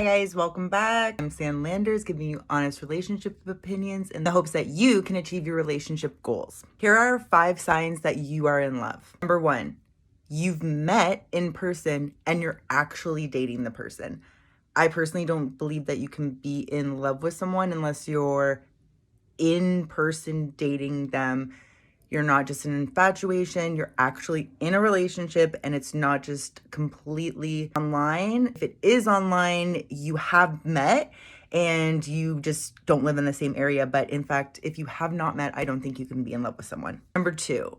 Hi guys, welcome back. I'm Sam Landers, giving you honest relationship opinions in the hopes that you can achieve your relationship goals. Here are 5 signs that you are in love. Number 1, you've met in person and you're actually dating the person. I personally don't believe that you can be in love with someone unless you're in person dating them. You're not just an infatuation, you're actually in a relationship, and it's not just completely online. If it is online, you have met and you just don't live in the same area. But in fact, if you have not met, I don't think you can be in love with someone. Number 2,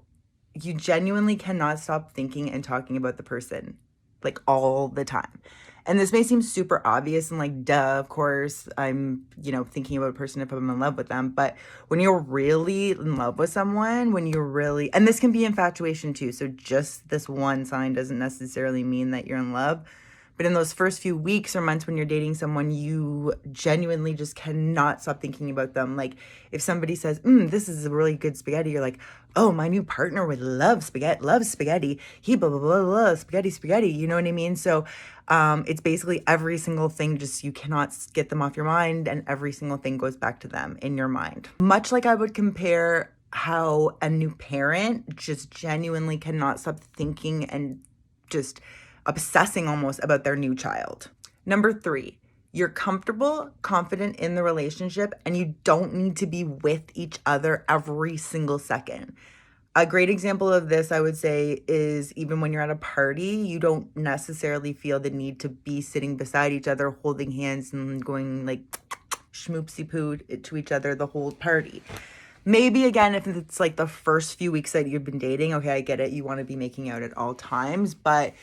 you genuinely cannot stop thinking and talking about the person, like all the time. And this may seem super obvious and like, duh, of course, I'm, thinking about a person if I'm in love with them. But when you're really in love with someone, and this can be infatuation too. So just this one sign doesn't necessarily mean that you're in love. But in those first few weeks or months when you're dating someone, you genuinely just cannot stop thinking about them. Like if somebody says, this is a really good spaghetti, you're like, oh, my new partner would love spaghetti. He blah, blah, blah, blah, spaghetti. You know what I mean? So it's basically every single thing, just you cannot get them off your mind, and every single thing goes back to them in your mind. Much like I would compare how a new parent just genuinely cannot stop thinking and just obsessing almost about their new child. Number 3, you're comfortable, confident in the relationship, and you don't need to be with each other every single second. A great example of this, I would say, is even when you're at a party, you don't necessarily feel the need to be sitting beside each other, holding hands and going like schmoopsy poo to each other the whole party. Maybe again, if it's like the first few weeks that you've been dating, okay, I get it. You want to be making out at all times. But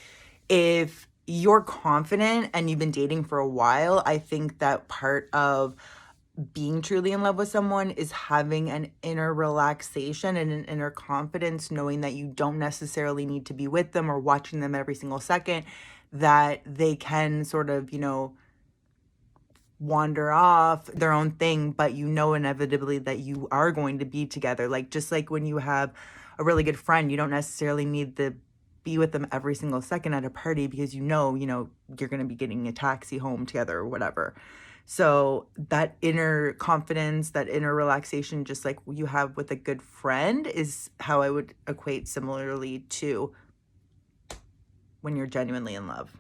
if you're confident and you've been dating for a while, I think that part of being truly in love with someone is having an inner relaxation and an inner confidence, knowing that you don't necessarily need to be with them or watching them every single second, that they can sort of, wander off their own thing, but inevitably that you are going to be together. Like just like when you have a really good friend, you don't necessarily need to be with them every single second at a party because you're going to be getting a taxi home together or whatever. So that inner confidence, that inner relaxation, just like you have with a good friend, is how I would equate similarly to when you're genuinely in love.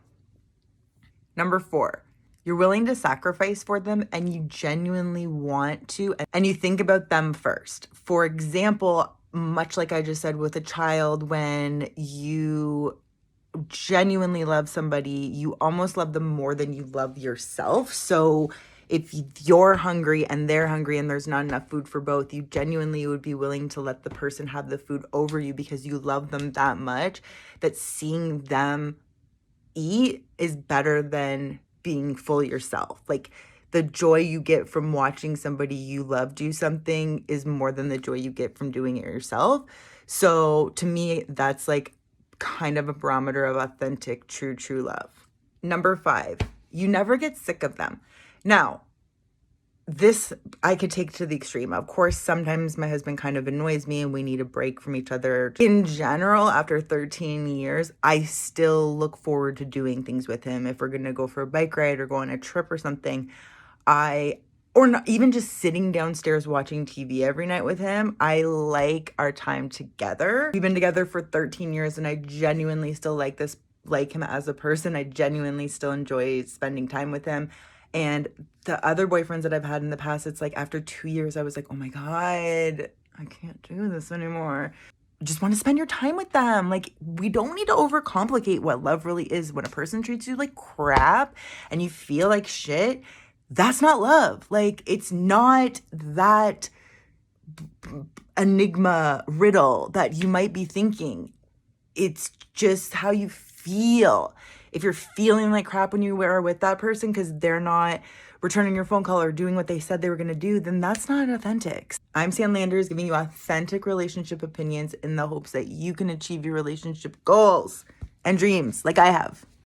Number 4, you're willing to sacrifice for them and you genuinely want to, and you think about them first. For example, much like I just said with a child, when you genuinely love somebody, you almost love them more than you love yourself. So if you're hungry and they're hungry and there's not enough food for both, you genuinely would be willing to let the person have the food over you because you love them that much, that seeing them eat is better than being full yourself. Like the joy you get from watching somebody you love do something is more than the joy you get from doing it yourself. So to me, that's like kind of a barometer of authentic, true love. Number 5, you never get sick of them. Now, this I could take to the extreme. Of course, sometimes my husband kind of annoys me and we need a break from each other. In general, after 13 years, I still look forward to doing things with him. If we're going to go for a bike ride or go on a trip or something, or not even just sitting downstairs watching TV every night with him, I like our time together. We've been together for 13 years and I genuinely still like him as a person. I genuinely still enjoy spending time with him. And the other boyfriends that I've had in the past, it's like after 2 years, I was like, oh my God, I can't do this anymore. Just want to spend your time with them. Like, we don't need to overcomplicate what love really is. When a person treats you like crap and you feel like shit, that's not love. Like, it's not that enigma riddle that you might be thinking. It's just how you feel. If you're feeling like crap when you are with that person because they're not returning your phone call or doing what they said they were going to do, then that's not authentic. I'm Sam Landers, giving you authentic relationship opinions in the hopes that you can achieve your relationship goals and dreams like I have.